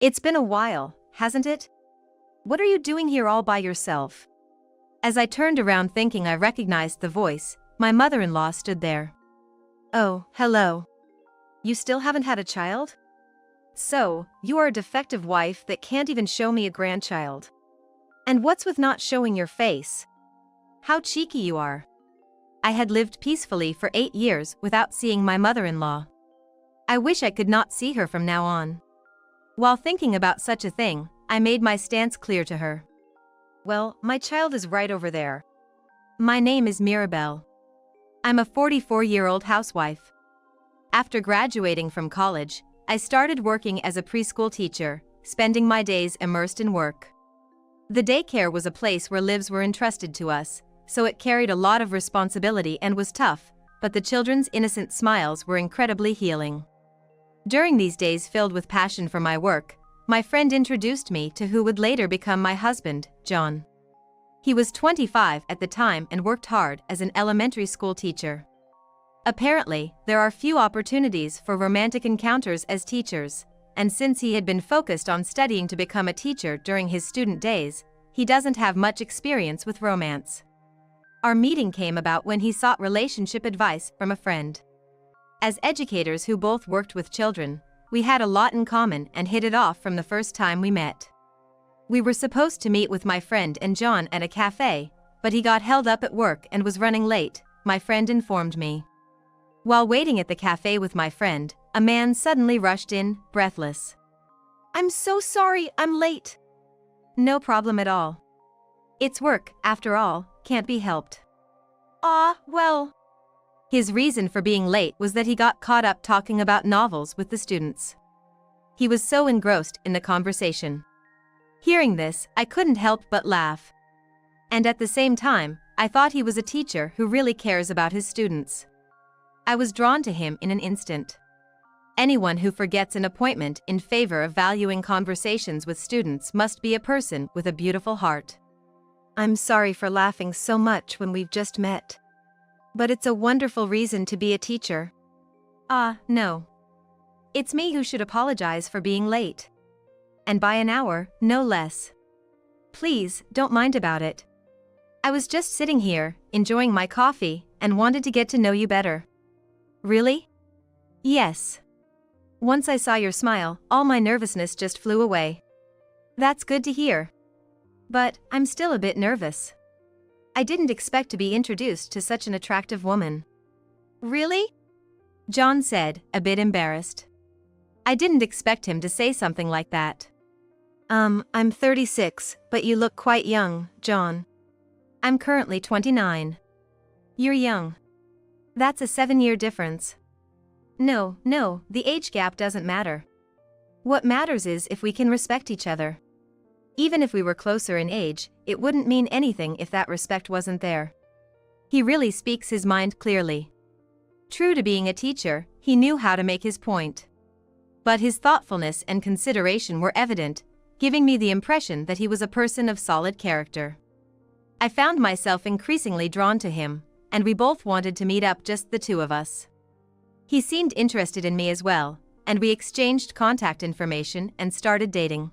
It's been a while, hasn't it? What are you doing here all by yourself? As I turned around thinking I recognized the voice, my mother-in-law stood there. Oh, hello. You still haven't had a child? So, you are a defective wife that can't even show me a grandchild. And what's with not showing your face? How cheeky you are. I had lived peacefully for 8 years without seeing my mother-in-law. I wish I could not see her from now on. While thinking about such a thing, I made my stance clear to her. Well, my child is right over there. My name is Mirabelle. I'm a 44-year-old housewife. After graduating from college, I started working as a preschool teacher, spending my days immersed in work. The daycare was a place where lives were entrusted to us, so it carried a lot of responsibility and was tough, but the children's innocent smiles were incredibly healing. During these days filled with passion for my work, my friend introduced me to who would later become my husband, John. He was 25 at the time and worked hard as an elementary school teacher. Apparently, there are few opportunities for romantic encounters as teachers, and since he had been focused on studying to become a teacher during his student days, he doesn't have much experience with romance. Our meeting came about when he sought relationship advice from a friend. As educators who both worked with children, we had a lot in common and hit it off from the first time we met. We were supposed to meet with my friend and John at a cafe, but he got held up at work and was running late, my friend informed me. While waiting at the cafe with my friend, a man suddenly rushed in, breathless. "I'm so sorry, I'm late." "No problem at all. It's work, after all, can't be helped." Well. His reason for being late was that he got caught up talking about novels with the students. He was so engrossed in the conversation. Hearing this, I couldn't help but laugh. And at the same time, I thought he was a teacher who really cares about his students. I was drawn to him in an instant. Anyone who forgets an appointment in favor of valuing conversations with students must be a person with a beautiful heart. I'm sorry for laughing so much when we've just met. But it's a wonderful reason to be a teacher. No. It's me who should apologize for being late. And by an hour, no less. Please, don't mind about it. I was just sitting here, enjoying my coffee, and wanted to get to know you better. Really? Yes. Once I saw your smile, all my nervousness just flew away. That's good to hear. But I'm still a bit nervous. I didn't expect to be introduced to such an attractive woman. Really? John said, a bit embarrassed. I didn't expect him to say something like that. I'm 36, but you look quite young, John. I'm currently 29. You're young. That's a 7-year difference. No, the age gap doesn't matter. What matters is if we can respect each other. Even if we were closer in age, it wouldn't mean anything if that respect wasn't there. He really speaks his mind clearly. True to being a teacher, he knew how to make his point. But his thoughtfulness and consideration were evident, giving me the impression that he was a person of solid character. I found myself increasingly drawn to him, and we both wanted to meet up, just the two of us. He seemed interested in me as well, and we exchanged contact information and started dating.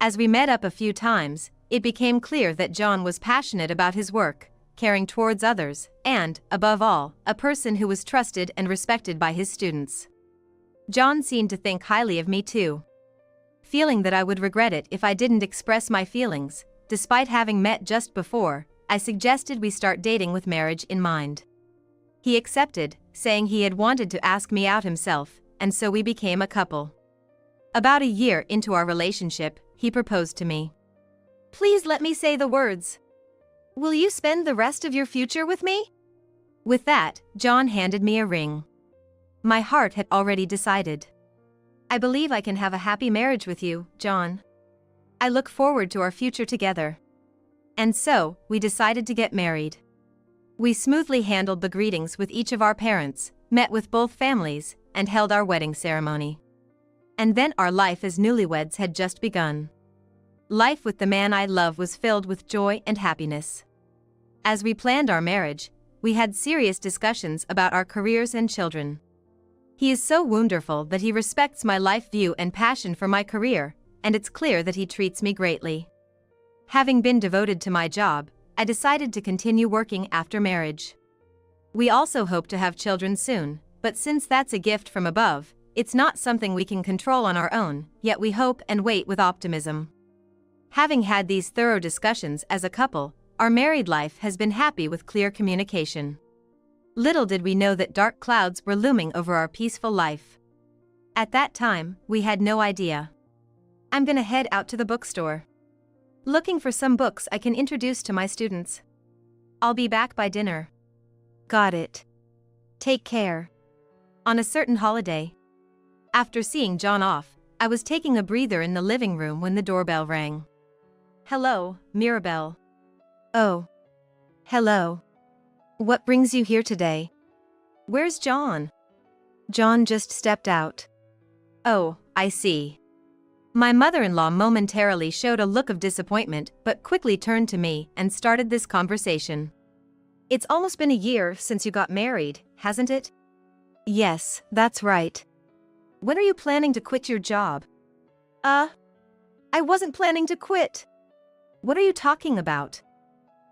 As we met up a few times, it became clear that John was passionate about his work, caring towards others, and, above all, a person who was trusted and respected by his students. John seemed to think highly of me too. Feeling that I would regret it if I didn't express my feelings, despite having met just before, I suggested we start dating with marriage in mind. He accepted, saying he had wanted to ask me out himself, and so we became a couple. About a year into our relationship, he proposed to me. Please let me say the words. Will you spend the rest of your future with me? With that, John handed me a ring. My heart had already decided. I believe I can have a happy marriage with you, John. I look forward to our future together. And so, we decided to get married. We smoothly handled the greetings with each of our parents, met with both families, and held our wedding ceremony. And then our life as newlyweds had just begun. Life with the man I love was filled with joy and happiness. As we planned our marriage, we had serious discussions about our careers and children. He is so wonderful that he respects my life view and passion for my career, and it's clear that he treats me greatly. Having been devoted to my job, I decided to continue working after marriage. We also hope to have children soon, but since that's a gift from above, it's not something we can control on our own, yet we hope and wait with optimism. Having had these thorough discussions as a couple, our married life has been happy with clear communication. Little did we know that dark clouds were looming over our peaceful life. At that time, we had no idea. I'm gonna head out to the bookstore. Looking for some books I can introduce to my students. I'll be back by dinner. Got it. Take care. On a certain holiday. After seeing John off, I was taking a breather in the living room when the doorbell rang. Hello, Mirabelle. Oh. Hello. What brings you here today? Where's John? John just stepped out. Oh, I see. My mother-in-law momentarily showed a look of disappointment but quickly turned to me and started this conversation. It's almost been a year since you got married, hasn't it? Yes, that's right. When are you planning to quit your job? I wasn't planning to quit. What are you talking about?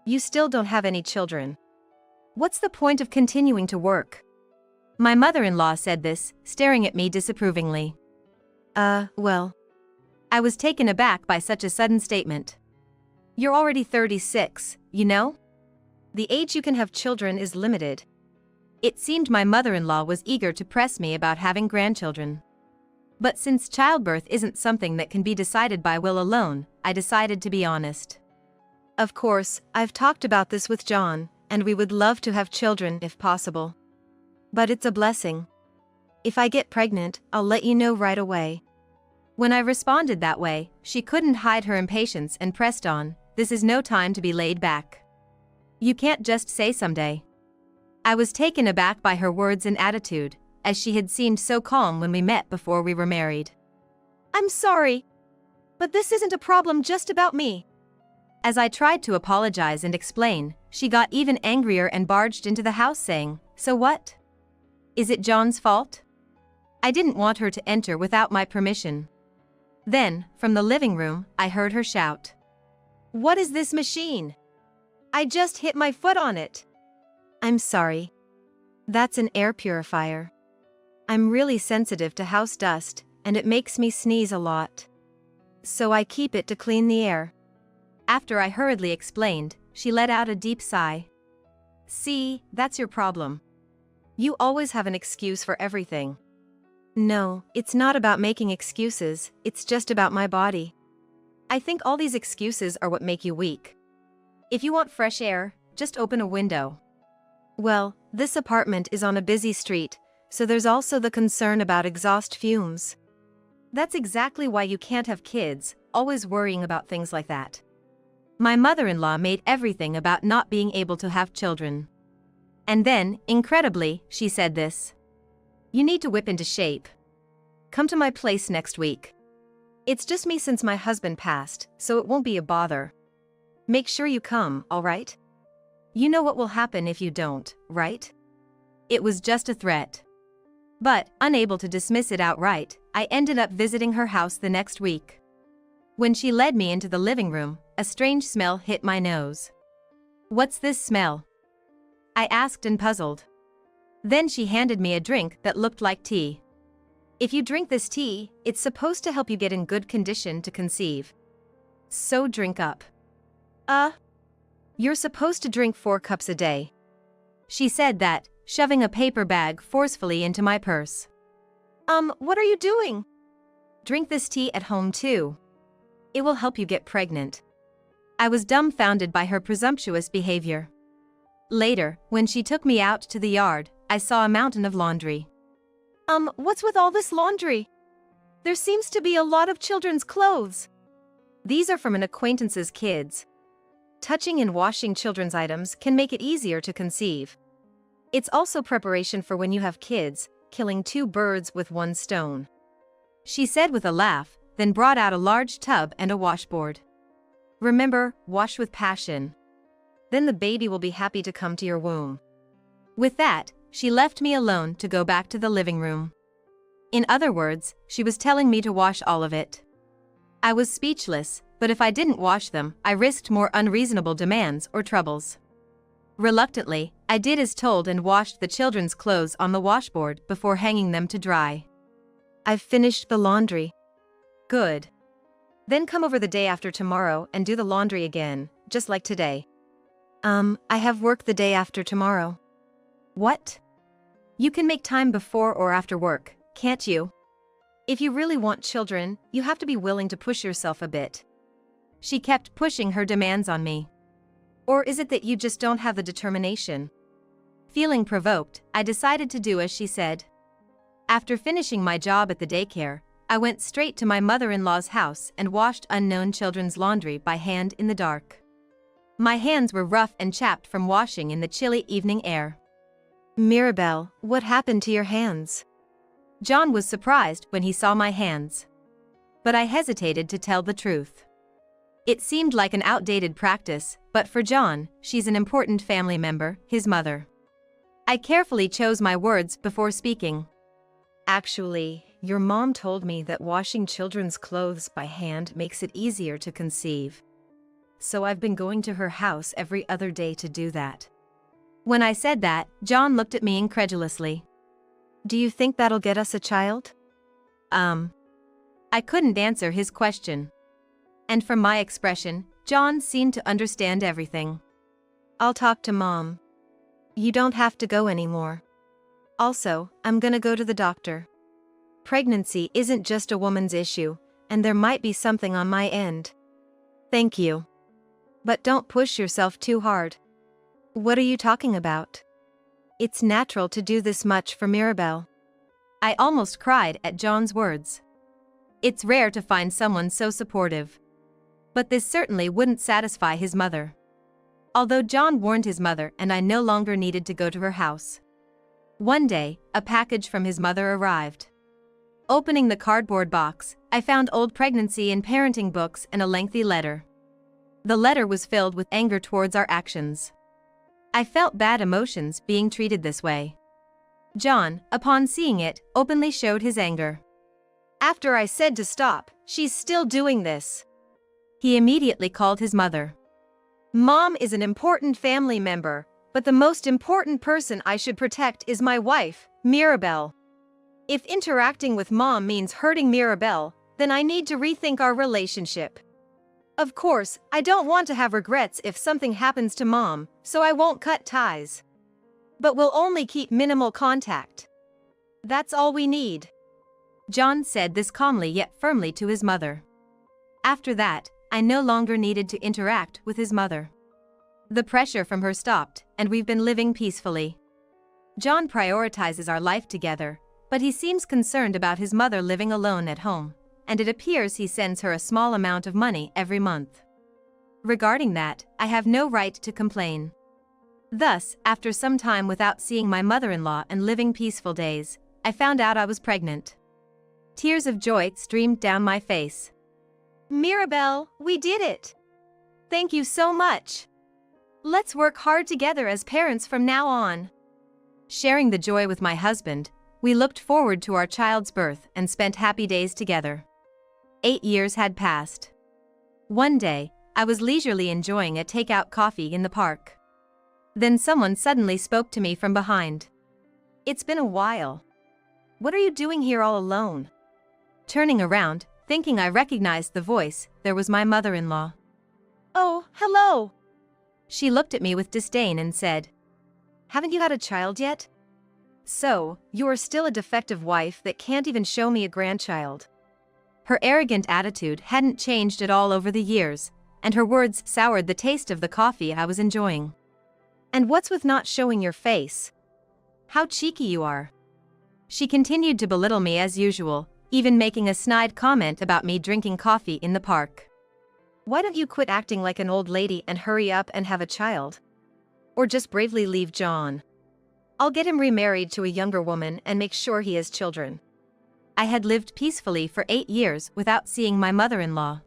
You still don't have any children. What's the point of continuing to work? My mother-in-law said this, staring at me disapprovingly. Well. I was taken aback by such a sudden statement. You're already 36, you know? The age you can have children is limited. It seemed my mother-in-law was eager to press me about having grandchildren. But since childbirth isn't something that can be decided by will alone, I decided to be honest. Of course, I've talked about this with John, and we would love to have children if possible. But it's a blessing. If I get pregnant, I'll let you know right away. When I responded that way, she couldn't hide her impatience and pressed on, this is no time to be laid back. You can't just say someday. I was taken aback by her words and attitude, as she had seemed so calm when we met before we were married. I'm sorry, but this isn't a problem just about me. As I tried to apologize and explain, she got even angrier and barged into the house saying, so what? Is it John's fault? I didn't want her to enter without my permission. Then, from the living room, I heard her shout. What is this machine? I just hit my foot on it. I'm sorry. That's an air purifier. I'm really sensitive to house dust, and it makes me sneeze a lot. So I keep it to clean the air. After I hurriedly explained, she let out a deep sigh. See, that's your problem. You always have an excuse for everything. No, it's not about making excuses, it's just about my body. I think all these excuses are what make you weak. If you want fresh air, just open a window. Well, this apartment is on a busy street, so there's also the concern about exhaust fumes. That's exactly why you can't have kids, always worrying about things like that. My mother-in-law made everything about not being able to have children. And then, incredibly, she said this. You need to whip into shape. Come to my place next week. It's just me since my husband passed, so it won't be a bother. Make sure you come, all right? You know what will happen if you don't, right? It was just a threat. But, unable to dismiss it outright, I ended up visiting her house the next week. When she led me into the living room, a strange smell hit my nose. What's this smell? I asked and puzzled. Then she handed me a drink that looked like tea. If you drink this tea, it's supposed to help you get in good condition to conceive. So drink up. You're supposed to drink 4 cups a day. She said that, shoving a paper bag forcefully into my purse. What are you doing? Drink this tea at home too. It will help you get pregnant. I was dumbfounded by her presumptuous behavior. Later, when she took me out to the yard, I saw a mountain of laundry. What's with all this laundry? There seems to be a lot of children's clothes. These are from an acquaintance's kids. Touching and washing children's items can make it easier to conceive. It's also preparation for when you have kids, killing 2 birds with 1 stone. She said with a laugh, then brought out a large tub and a washboard. Remember, wash with passion. Then the baby will be happy to come to your womb. With that, she left me alone to go back to the living room. In other words, she was telling me to wash all of it. I was speechless, but if I didn't wash them, I risked more unreasonable demands or troubles. Reluctantly, I did as told and washed the children's clothes on the washboard before hanging them to dry. I've finished the laundry. Good. Then come over the day after tomorrow and do the laundry again, just like today. I have work the day after tomorrow. What? You can make time before or after work, can't you? If you really want children, you have to be willing to push yourself a bit. She kept pushing her demands on me. Or is it that you just don't have the determination? Feeling provoked, I decided to do as she said. After finishing my job at the daycare, I went straight to my mother-in-law's house and washed unknown children's laundry by hand in the dark. My hands were rough and chapped from washing in the chilly evening air. Mirabelle, what happened to your hands? John was surprised when he saw my hands. But I hesitated to tell the truth. It seemed like an outdated practice, but for John, she's an important family member, his mother. I carefully chose my words before speaking. Actually, your mom told me that washing children's clothes by hand makes it easier to conceive. So I've been going to her house every other day to do that. When I said that, John looked at me incredulously. Do you think that'll get us a child? I couldn't answer his question. And from my expression, John seemed to understand everything. I'll talk to Mom. You don't have to go anymore. Also, I'm gonna go to the doctor. Pregnancy isn't just a woman's issue, and there might be something on my end. Thank you. But don't push yourself too hard. What are you talking about? It's natural to do this much for Mirabelle. I almost cried at John's words. It's rare to find someone so supportive. But this certainly wouldn't satisfy his mother. Although John warned his mother and I no longer needed to go to her house. One day, a package from his mother arrived. Opening the cardboard box, I found old pregnancy and parenting books and a lengthy letter. The letter was filled with anger towards our actions. I felt bad emotions being treated this way. John, upon seeing it, openly showed his anger. After I said to stop, she's still doing this. He immediately called his mother. Mom is an important family member, but the most important person I should protect is my wife, Mirabelle. If interacting with Mom means hurting Mirabelle, then I need to rethink our relationship. Of course, I don't want to have regrets if something happens to Mom, so I won't cut ties. But we'll only keep minimal contact. That's all we need. John said this calmly yet firmly to his mother. After that, I no longer needed to interact with his mother. The pressure from her stopped, and we've been living peacefully. John prioritizes our life together, but he seems concerned about his mother living alone at home, and it appears he sends her a small amount of money every month. Regarding that, I have no right to complain. Thus, after some time without seeing my mother-in-law and living peaceful days, I found out I was pregnant. Tears of joy streamed down my face. Mirabelle, we did it! Thank you so much! Let's work hard together as parents from now on. Sharing the joy with my husband, we looked forward to our child's birth and spent happy days together. 8 years had passed. One day, I was leisurely enjoying a takeout coffee in the park. Then someone suddenly spoke to me from behind. It's been a while. What are you doing here all alone? Turning around, thinking I recognized the voice, there was my mother-in-law. Oh, hello! She looked at me with disdain and said, Haven't you had a child yet? So, you are still a defective wife that can't even show me a grandchild. Her arrogant attitude hadn't changed at all over the years, and her words soured the taste of the coffee I was enjoying. And what's with not showing your face? How cheeky you are. She continued to belittle me as usual, even making a snide comment about me drinking coffee in the park. Why don't you quit acting like an old lady and hurry up and have a child? Or just bravely leave John. I'll get him remarried to a younger woman and make sure he has children. I had lived peacefully for 8 years without seeing my mother-in-law.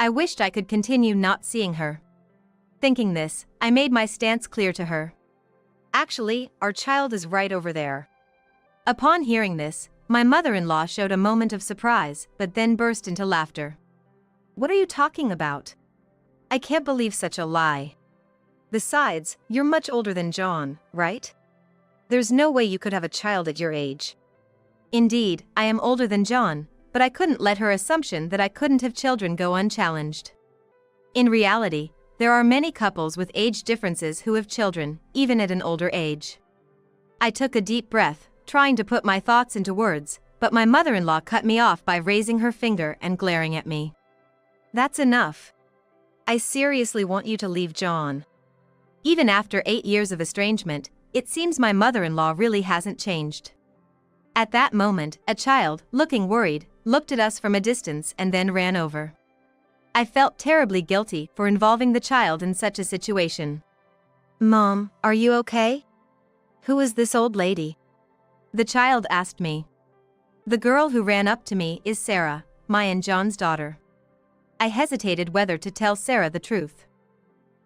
I wished I could continue not seeing her. Thinking this, I made my stance clear to her. Actually, our child is right over there. Upon hearing this, my mother-in-law showed a moment of surprise, but then burst into laughter. What are you talking about? I can't believe such a lie. Besides, you're much older than John, right? There's no way you could have a child at your age. Indeed, I am older than John, but I couldn't let her assumption that I couldn't have children go unchallenged. In reality, there are many couples with age differences who have children, even at an older age. I took a deep breath, trying to put my thoughts into words, but my mother-in-law cut me off by raising her finger and glaring at me. That's enough. I seriously want you to leave John. Even after 8 years of estrangement, it seems my mother-in-law really hasn't changed. At that moment, a child, looking worried, looked at us from a distance and then ran over. I felt terribly guilty for involving the child in such a situation. Mom, are you okay? Who is this old lady? The child asked me. The girl who ran up to me is Sarah, my and John's daughter. I hesitated whether to tell Sarah the truth.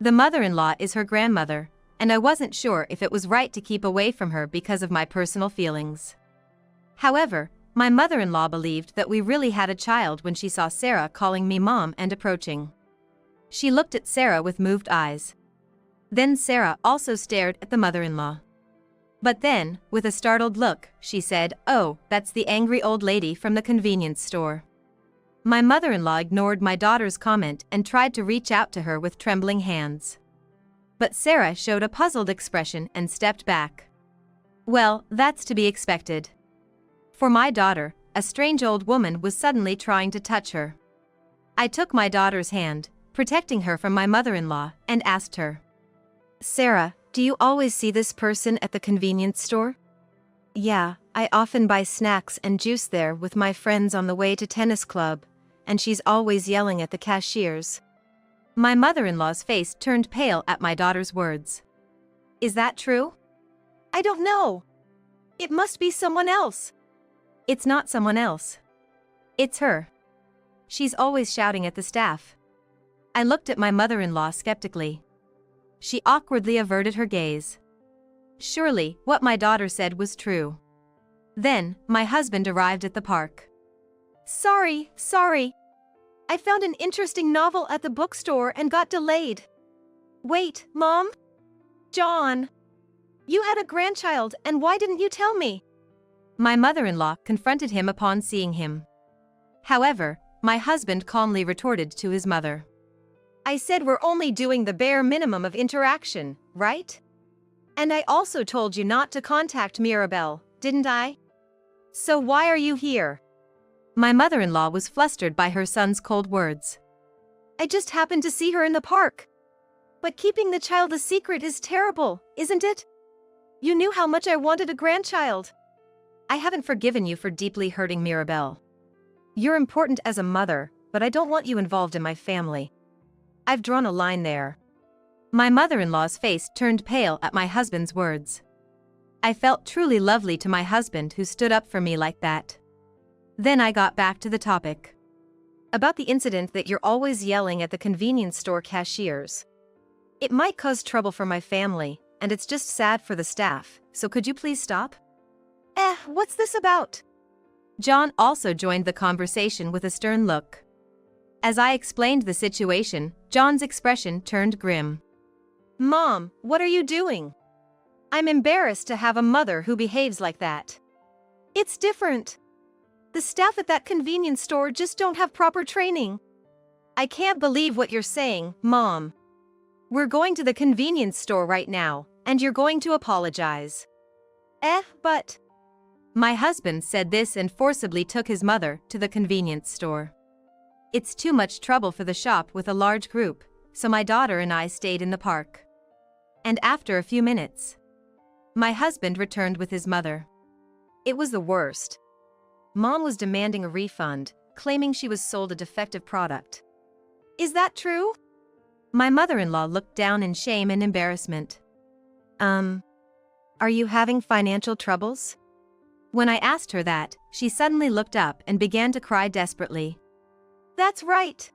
The mother-in-law is her grandmother, and I wasn't sure if it was right to keep away from her because of my personal feelings. However, my mother-in-law believed that we really had a child when she saw Sarah calling me mom and approaching. She looked at Sarah with moved eyes. Then Sarah also stared at the mother-in-law. But then, with a startled look, she said, "Oh, that's the angry old lady from the convenience store." My mother-in-law ignored my daughter's comment and tried to reach out to her with trembling hands. But Sarah showed a puzzled expression and stepped back. Well, that's to be expected. For my daughter, a strange old woman was suddenly trying to touch her. I took my daughter's hand, protecting her from my mother-in-law, and asked her, "Sarah, do you always see this person at the convenience store?" "Yeah, I often buy snacks and juice there with my friends on the way to tennis club, and she's always yelling at the cashiers." My mother-in-law's face turned pale at my daughter's words. "Is that true?" "I don't know. It must be someone else." "It's not someone else. It's her. She's always shouting at the staff." I looked at my mother-in-law skeptically. She awkwardly averted her gaze. Surely, what my daughter said was true. Then, my husband arrived at the park. Sorry. I found an interesting novel at the bookstore and got delayed." "Wait, Mom? John, you had a grandchild and why didn't you tell me?" My mother-in-law confronted him upon seeing him. However, my husband calmly retorted to his mother. "I said we're only doing the bare minimum of interaction, right? And I also told you not to contact Mirabelle, didn't I? So why are you here?" My mother-in-law was flustered by her son's cold words. "I just happened to see her in the park. But keeping the child a secret is terrible, isn't it? You knew how much I wanted a grandchild." "I haven't forgiven you for deeply hurting Mirabelle. You're important as a mother, but I don't want you involved in my family. I've drawn a line there." My mother-in-law's face turned pale at my husband's words. I felt truly lovely to my husband who stood up for me like that. Then I got back to the topic. "About the incident that you're always yelling at the convenience store cashiers. It might cause trouble for my family, and it's just sad for the staff, so could you please stop?" What's this about?" John also joined the conversation with a stern look. As I explained the situation, John's expression turned grim. "Mom, what are you doing? I'm embarrassed to have a mother who behaves like that. It's different. The staff at that convenience store just don't have proper training." "I can't believe what you're saying, Mom. We're going to the convenience store right now, and you're going to apologize." But..." My husband said this and forcibly took his mother to the convenience store. It's too much trouble for the shop with a large group, so my daughter and I stayed in the park. And after a few minutes, my husband returned with his mother. It was the worst. Mom was demanding a refund, claiming she was sold a defective product. "Is that true?" My mother-in-law looked down in shame and embarrassment. Are you having financial troubles?" When I asked her that, she suddenly looked up and began to cry desperately. "That's right.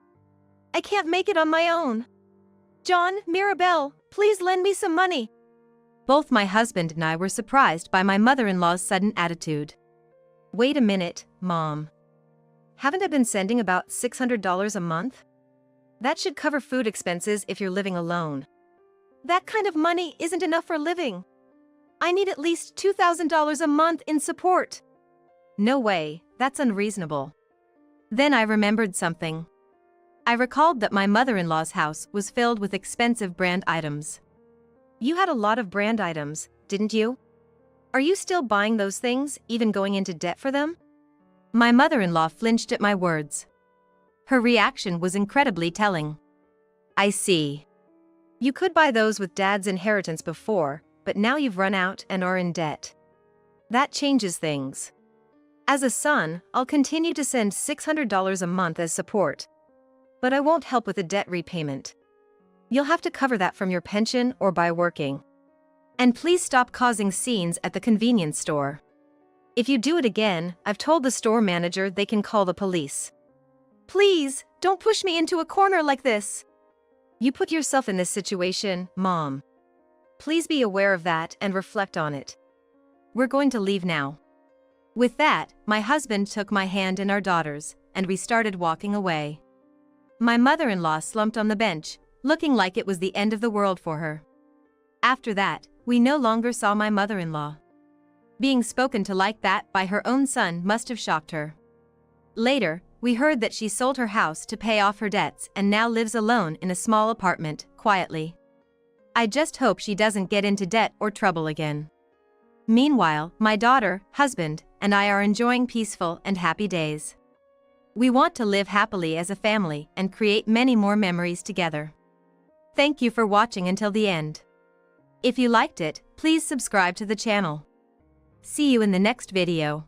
I can't make it on my own. John, Mirabelle, please lend me some money." Both my husband and I were surprised by my mother-in-law's sudden attitude. Wait a minute, Mom. Haven't I been sending about $600 a month? That should cover food expenses if you're living alone. That kind of money isn't enough for living. I need at least $2,000 a month in support. No way, that's unreasonable. Then I remembered something. I recalled that my mother-in-law's house was filled with expensive brand items. You had a lot of brand items, didn't you? Are you still buying those things, even going into debt for them? My mother-in-law flinched at my words. Her reaction was incredibly telling. I see. You could buy those with Dad's inheritance before, but now you've run out and are in debt. That changes things. As a son, I'll continue to send $600 a month as support. But I won't help with the debt repayment. You'll have to cover that from your pension or by working. And please stop causing scenes at the convenience store. If you do it again, I've told the store manager they can call the police. Please, don't push me into a corner like this. You put yourself in this situation, Mom. Please be aware of that and reflect on it. We're going to leave now. With that, my husband took my hand and our daughters, and we started walking away. My mother-in-law slumped on the bench, looking like it was the end of the world for her. After that, we no longer saw my mother-in-law. Being spoken to like that by her own son must have shocked her. Later, we heard that she sold her house to pay off her debts and now lives alone in a small apartment, quietly. I just hope she doesn't get into debt or trouble again. Meanwhile, my daughter, husband, and I are enjoying peaceful and happy days. We want to live happily as a family and create many more memories together. Thank you for watching until the end. If you liked it, please subscribe to the channel. See you in the next video.